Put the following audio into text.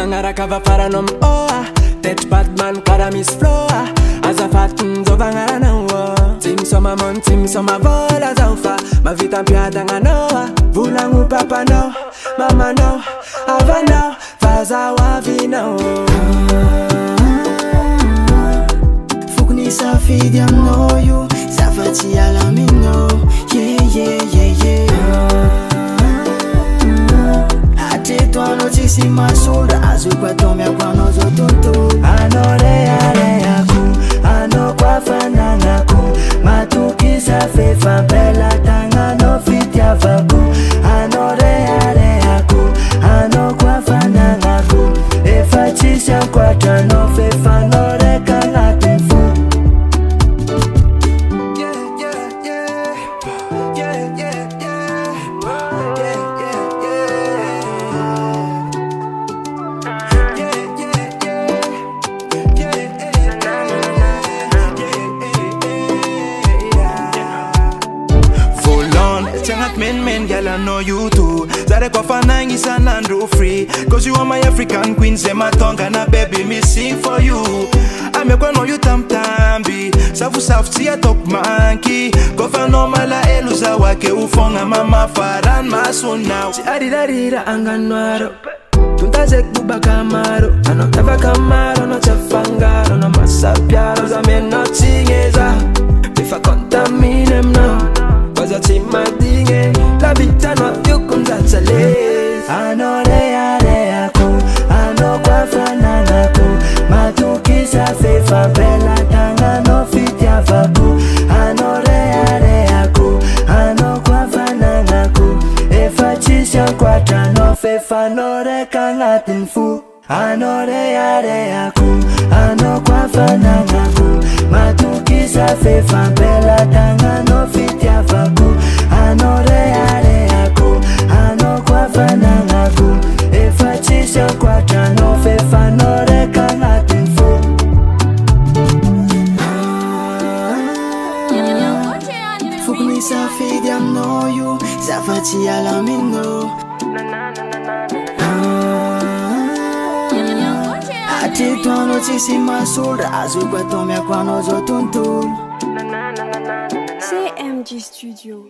Manaraka va paranom oa Tet Batman para Miss Floa Azafatun zovangarana wa Tim soma mon tim soma vola zaufa Ma vita piada nganoa Vulangu papa no Mama no Ava no Faza wavi no Fukni safidi I know you Safati alamino Yeah yeah yeah yeah Toi notisi masura azukwa tomya kwa nozo tuntu anore ale yaku ano kwa fananaku matukisa fefa bela tanga no fitya vaku anore ale yaku ano kwa fananaku efachisha kwa tano fefa nore kanga tenfu. Men, girl, I know you too. Zare kwa fanangi sana and free. Cause you are my African queen, say my tongue and a baby me sing for you. I make one know you tam tambi. Safu safti ya talk monkey. Kofa normala eluza wake ufonga mama faran maso now. Si arirarira anganwaro Tuntazek buba kamaro Ano tava kamaro no chafangaro No masapiaro za meno chingeza If I contamine no Cause I take my thing La vita no yukum zatale Anore ale yaku Ano kwa fananaku Matukisa fefa bela tanga no fitya vaku Anore ale yaku Ano kwa fananaku Efachisha kwa tano fefa nore kanga tinfu Anore ale yaku Ano kwa fananaku Matukisa fefa bela tanga no fitya vaku Anore ale yaku Ano kwa fananaku Efachisha kwa tano fefa nore kanga tinfu. Fukni safidi I know you Zafati alamino Ati tono tisi masura Azukwa tomya kwa nozo tuntul CMG Studio.